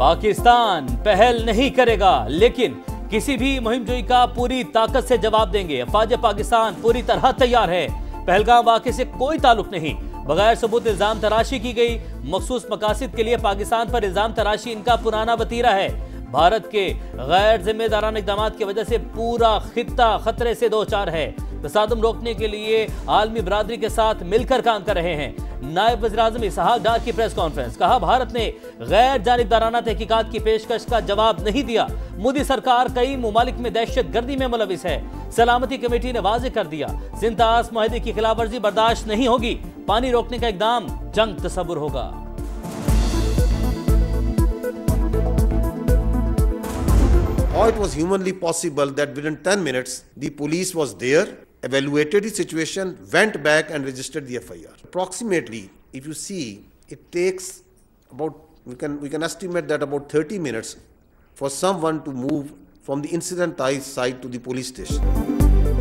पाकिस्तान पहल नहीं करेगा, लेकिन किसी भी मुहिमजोई का पूरी ताकत से जवाब देंगे। अफवाज पाकिस्तान पूरी तरह तैयार है। पहलगाम वाक़े से कोई ताल्लुक नहीं, बगैर सबूत इल्जाम तराशी की गई। मखसूस मकासद के लिए पाकिस्तान पर इल्जाम तराशी इनका पुराना वतीरा है। भारत के गैर जिम्मेदाराना इक़दाम की वजह से पूरा खित्ता खतरे से दो चार है। तसादुम रोकने के लिए आलमी बरादरी के साथ मिलकर काम कर रहे हैं। नायब वज़ीर-ए-आज़म इसहाक डार की प्रेस कॉन्फ्रेंस, कहा भारत ने गैर जानिबदाराना तहकीकात की पेशकश का जवाब नहीं दिया। मोदी सरकार कई मुमालिक में दहशत गर्दी में मुलविस है। सलामती कमेटी ने वाज़ेह कर दिया, सिंतास मुआहदे की खिलाफवर्जी बर्दाश्त नहीं होगी। पानी रोकने का इक़दाम जंग तसव्वुर होगा। How it was humanly possible that within 10 minutes the police was there, evaluated the situation, went back and registered the FIR. Approximately, if you see, it takes about, we can estimate that about 30 minutes for someone to move from the incident site to the police station.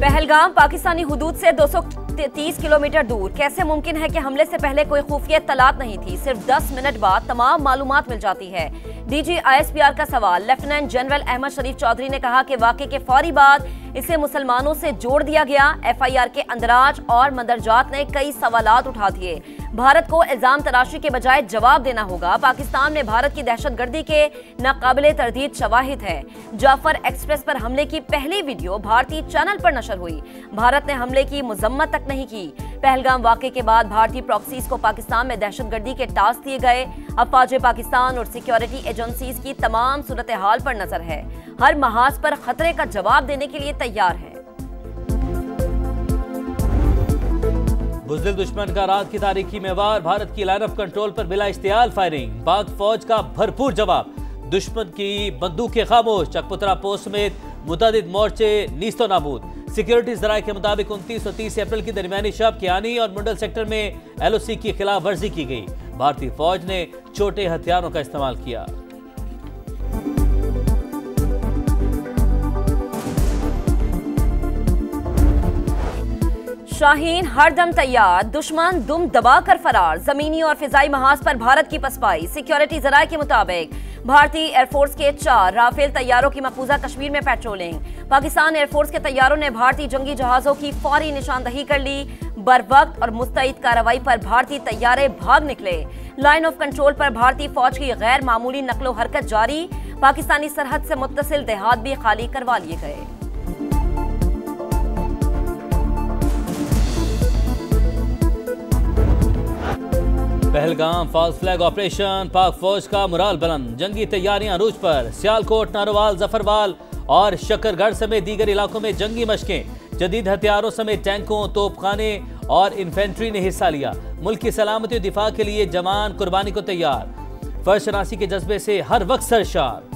Pahalgam Pakistani हुदूद से 230 kilometre दूर। कैसे मुमकिन है कि हमले से पहले कोई खुफिया इत्तलात नहीं थी? सिर्फ 10 मिनट बाद तमाम मालूमात मिल जाती है। डीजी ISPR का सवाल। लेफ्टिनेंट जनरल अहमद शरीफ चौधरी ने कहा कि वाक़े के फौरी बाद इसे मुसलमानों से जोड़ दिया गया। FIR के अंदराज और मंदरजात ने कई सवालात उठा दिए। भारत को इल्जाम तराशी के बजाय जवाब देना होगा। पाकिस्तान में भारत की दहशतगर्दी के नाकाबिले तरदीद शवाहिद है। जाफर एक्सप्रेस पर हमले की पहली वीडियो भारतीय चैनल पर नशर हुई। भारत ने हमले की मजम्मत तक नहीं की। पहलगाम वाक़े के बाद भारतीय प्रॉक्सीज को पाकिस्तान में दहशतगर्दी के टास्क दिए गए। अफवाज पाकिस्तान और सिक्योरिटी एजेंसीज की तमाम सूरत हाल पर नजर है। हर महाज पर खतरे का जवाब देने के लिए तैयार है। बुज़दिल दुश्मन का रात की तारीखी में वार। भारत की लाइन ऑफ कंट्रोल पर बिला इश्तियाल फायरिंग। पाक फौज का भरपूर जवाब। दुश्मन की बंदूकें खामोश। चकपुतरा पोस्ट समेत मुतअद्दिद मोर्चे नीस्तो नाबूद। सिक्योरिटी ज़राए के मुताबिक 29 और 30 अप्रैल की दरमियानी शब कियानी और मुंडल सेक्टर में LOC की खिलाफ वर्जी की गई। भारतीय फौज ने छोटे हथियारों का इस्तेमाल किया। शाहीन हरदम तैयार, दुश्मन दुम दबाकर फरार। जमीनी और फिजाई महाज पर भारत की पसपाई। सिक्योरिटी जराये के मुताबिक भारतीय एयरफोर्स के 4 राफेल तैयारों की मकबूजा कश्मीर में पेट्रोलिंग। पाकिस्तान एयरफोर्स के तैयारों ने भारतीय जंगी जहाजों की फौरी निशानदही कर ली। बर वक्त और मुस्तैद कार्रवाई पर भारतीय तैयारे भाग निकले। लाइन ऑफ कंट्रोल पर भारतीय फौज की गैर मामूली नकलो हरकत जारी। पाकिस्तानी सरहद से मुत्तसिल देहात भी खाली करवा लिए गए। Pahalgam false flag operation. Pak फौज का मुराल बुलंद। जंगी तैयारियां अरूज पर। सियालकोट, नारोवाल, जफरवाल और शकरगढ़ समेत दीगर इलाकों में जंगी मशकें। जदीद हथियारों समेत टैंकों, तोपखाने और इन्फेंट्री ने हिस्सा लिया। मुल्क की सलामती और दिफा के लिए जवान कुर्बानी को तैयार। फर्ज शनासी के जज्बे से हर वक्त सरशार।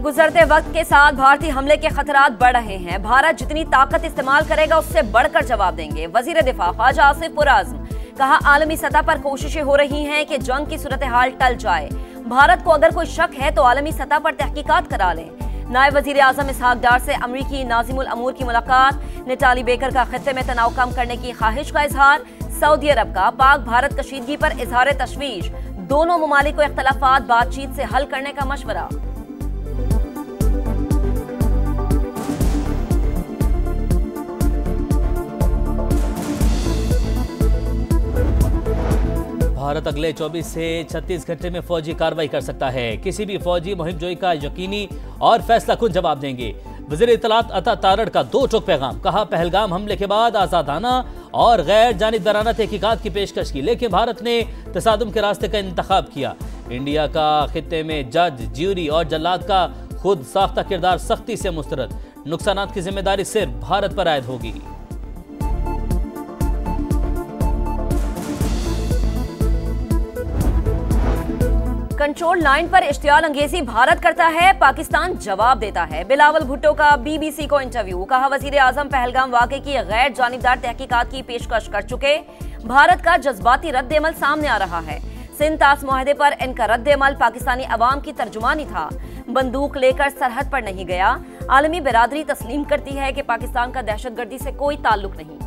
गुजरते वक्त के साथ भारतीय हमले के खतरात बढ़ रहे हैं। भारत जितनी ताकत इस्तेमाल करेगा उससे बढ़कर जवाब देंगे। वजीर दिफा ख्वाजा आसिफ पुराज़्म, कहा आलमी सतह पर कोशिशें हो रही हैं कि जंग की सूरत हाल टल जाए। भारत को अगर कोई शक है तो आलमी सतह पर तहकीकात करा लें। नायब वज़ीर-ए-आज़म इसहाक डार से अमरीकी नाज़िमुल अमूर की मुलाकात। नेटाली बेकर का खित्ते में तनाव कम करने की ख्वाहिश का इजहार। सऊदी अरब का पाक भारत कशीदगी पर इजहार तशवीश। दोनों ममालिक को इख्तलाफात बातचीत से हल करने का मशवरा। भारत अगले 24 से 36 घंटे में फौजी कार्रवाई कर सकता है। किसी भी फौजी मुहिमजोई का यकीनी और फैसला कुन जवाब देंगे। वज़ीर इत्तलात अता तारड़ का 2 टोक पैगाम। कहा पहलगाम हमले के बाद आज़ादाना और गैर जानिबदाराना तहकीकात की पेशकश की, लेकिन भारत ने तसादुम के रास्ते का इंतखाब किया। इंडिया का खित्ते में जज, ज्यूरी और जल्लाद का खुद साख्ता किरदार सख्ती से मुस्तरद। नुकसानात की जिम्मेदारी सिर्फ भारत पर आयद होगी। कंट्रोल लाइन पर इश्तियाल अंगेजी भारत करता है, पाकिस्तान जवाब देता है। बिलावल भुट्टो का BBC को इंटरव्यू। कहा वजीर आजम पहलगाम वाक़े की गैर जानिबदार तहकीकात की पेशकश कर चुके। भारत का जज्बाती रद्द-ए-अमल सामने आ रहा है। सिंतास मुआहदे पर इनका रद्द-ए-अमल पाकिस्तानी अवाम की तर्जुमानी था। बंदूक लेकर सरहद पर नहीं गया। आलमी बिरादरी तस्लीम करती है कि पाकिस्तान का दहशतगर्दी से कोई ताल्लुक नहीं।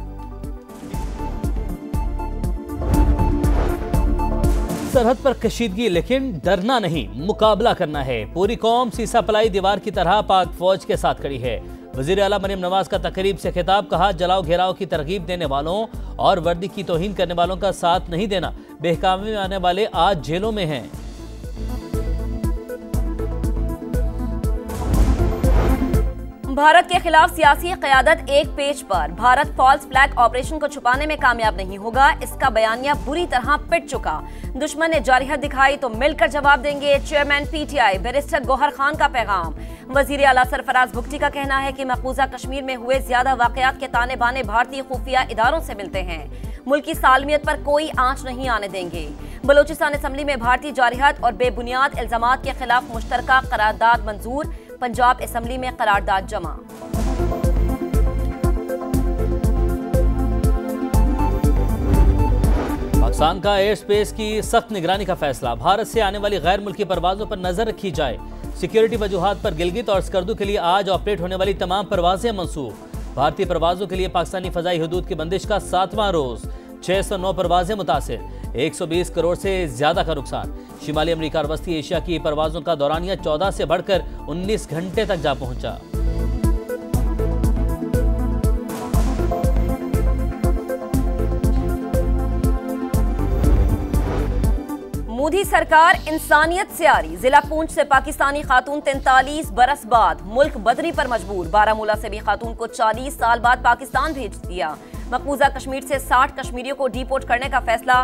सरहद पर कशीदगी, लेकिन डरना नहीं, मुकाबला करना है। पूरी कौम सीसा पलाई दीवार की तरह पाक फौज के साथ खड़ी है। वजीर आला मरियम नवाज का तकरीब से खिताब, कहा जलाओ घेराव की तरगीब देने वालों और वर्दी की तौहीन करने वालों का साथ नहीं देना। बेहकामी में आने वाले आज जेलों में हैं। भारत के खिलाफ सियासी क़यादत एक पेज पर। भारत फॉल्स फ्लैग ऑपरेशन को छुपाने में कामयाब नहीं होगा, इसका बयानिया बुरी तरह पिट चुका। दुश्मन ने जारहियत दिखाई तो मिलकर जवाब देंगे। Chairman PTI barrister Gohar Khan का पैगाम। वजीर आला सरफराज भुगटी का कहना है कि मकबूजा कश्मीर में हुए ज्यादा वाकयात के ताने बाने भारतीय खुफिया इदारों से मिलते हैं। मुल्क की सालमियत पर कोई आंच नहीं आने देंगे। बलोचिस्तान असम्बली में भारतीय जारहियत और बेबुनियाद इल्जामात के खिलाफ मुश्तरका करारदाद मंजूर। पंजाब असम्बली में करारदाद जमा। पाकिस्तान का एयर स्पेस की सख्त निगरानी का फैसला। भारत से आने वाली गैर मुल्की परवाजों पर नजर रखी जाए। सिक्योरिटी वजूहात पर गिलगित और स्कर्दू के लिए आज ऑपरेट होने वाली तमाम परवाजें मंसूख। भारतीय परवाजों के लिए पाकिस्तानी फजाई हदूद की बंदिश का 7वां रोज। 609 परवाजें मुतासिर, 120 करोड़ से ज्यादा का नुकसान। शिमाली अमेरिका और वस्ती एशिया की परवाजों का दौरानिया 14 से बढ़कर 19 घंटे तक जा पहुंचा। मोदी सरकार इंसानियत से आ रही। जिला पूंछ से पाकिस्तानी खातून 43 बरस बाद मुल्क बदरी पर मजबूर। बारामूला से भी खातून को 40 साल बाद पाकिस्तान भेज दिया। मकबूजा कश्मीर से 60 कश्मीरियों को डिपोर्ट करने का फैसला।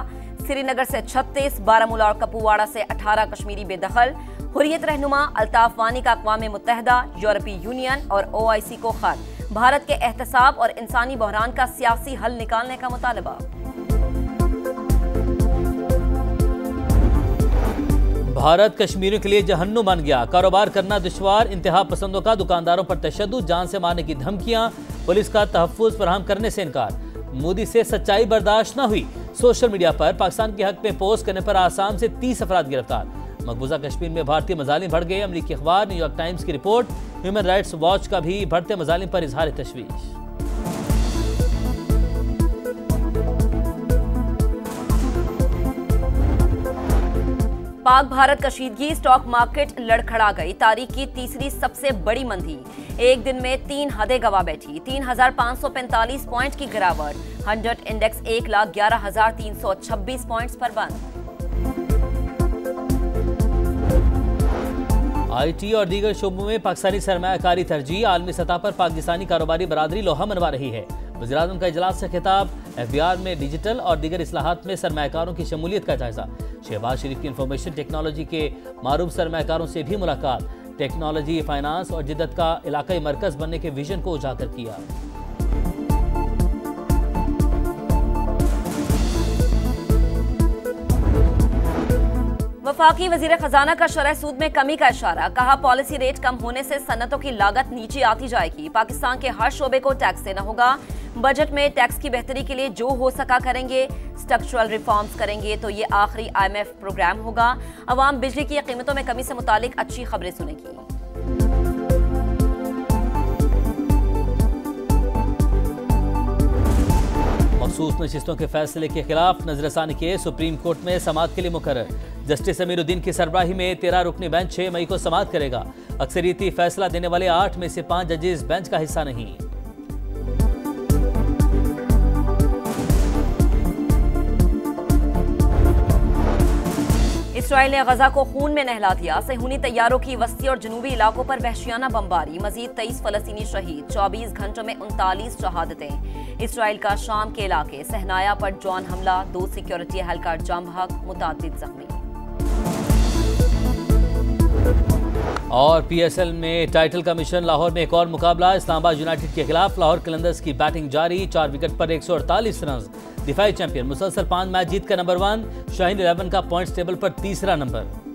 श्रीनगर से 36, बारामूला और कपुवाड़ा से 18 कश्मीरी बेदखल। हुर्रियत रहनुमा अल्ताफ वानी का अक़वाम मुत्तहिदा, यूरोपीय यूनियन और OIC को खत। भारत के एहतसाब और इंसानी बहरान का सियासी हल निकालने का मुतालबा। भारत कश्मीरियों के लिए जहन्नुम बन गया, कारोबार करना दुश्वार। इंतहा पसंदों का दुकानदारों पर तशद्दुद, जान से मारने की धमकियां, पुलिस का तहफ़्फ़ुज़ फराहम करने से इनकार। मोदी से सच्चाई बर्दाश्त न हुई। सोशल मीडिया पर पाकिस्तान के हक में पोस्ट करने पर आसाम से 30 अफराद गिरफ्तार। मकबूजा कश्मीर में भारतीय मजालिम बढ़ गए। अमेरिकी अखबार न्यूयॉर्क टाइम्स की रिपोर्ट। ह्यूमन राइट्स वॉच का भी बढ़ते मजालिम पर इजहार तशवीश। पाक भारत कशीदगी, स्टॉक मार्केट लड़खड़ा गई। तारीख की तीसरी सबसे बड़ी मंदी। एक दिन में 3 हदें गवा बैठी। 3,545 पॉइंट की गिरावट। 100 इंडेक्स 1,11,326 पॉइंट्स पर बंद। IT और दीगर शोबों में पाकिस्तानी सरमायाकारी तरजीह। आलमी सतह पर पाकिस्तानी कारोबारी बरादरी लोहा मनवा रही है। वज़ीर-ए-आज़म का इजलास से खिताब। FBR में डिजिटल और दीगर इस्लाहात में सरमायाकारों की शमूलियत का जायजा। शहबाज शरीफ की इंफॉर्मेशन टेक्नोलॉजी के मारूफ सरमायाकारों से भी मुलाकात। टेक्नोलॉजी, फाइनेंस और जिद्दत का इलाकाई मरकज बनने के विजन को उजागर किया। वफाकी वजीर खजाना का शरह सूद में कमी का इशारा। कहा पॉलिसी रेट कम होने से सनतों की लागत नीचे आती जाएगी। पाकिस्तान के हर शोबे को टैक्स देना होगा। बजट में टैक्स की बेहतरी के लिए जो हो सका करेंगे। स्ट्रक्चरल रिफॉर्म्स करेंगे तो ये आखिरी IMF प्रोग्राम होगा। अवाम बिजली की कीमतों में कमी से मुतालिक अच्छी खबरें सुनेगी। मखसूस नशिस्तों के फैसले के खिलाफ नजरसानी के सुप्रीम कोर्ट में समाअत के लिए मुकर्रर। जस्टिस अमीरुद्दीन की सरबराही में 13 रुकनी बेंच 6 मई को समाअत करेगा। अक्सरियती फैसला देने वाले 8 में से 5 जजेस बेंच का हिस्सा नहीं। इसराइल ने गजा को खून में नहला दिया। सेहूनी तैयारों की वस्ती और जनूबी इलाकों पर वहशियाना बमबारी। मजीद 23 फलस्तीनी शहीद। 24 घंटों में 39 शहादतें। इसराइल का शाम के इलाके सहनाया पर ड्रोन हमला। 2 सिक्योरिटी एहलकार जाम बहक, मुतादिद जख्मी। और PSL में टाइटल का मिशन। लाहौर में एक और मुकाबला। इस्लामाबाद यूनाइटेड के खिलाफ लाहौर कलंदर्स की बैटिंग जारी। 4 विकेट पर 148 रन। दिफाई चैंपियन मुसलसल 5 मैच जीत कर नंबर 1। शाहीन 11 का पॉइंट्स टेबल पर तीसरा नंबर।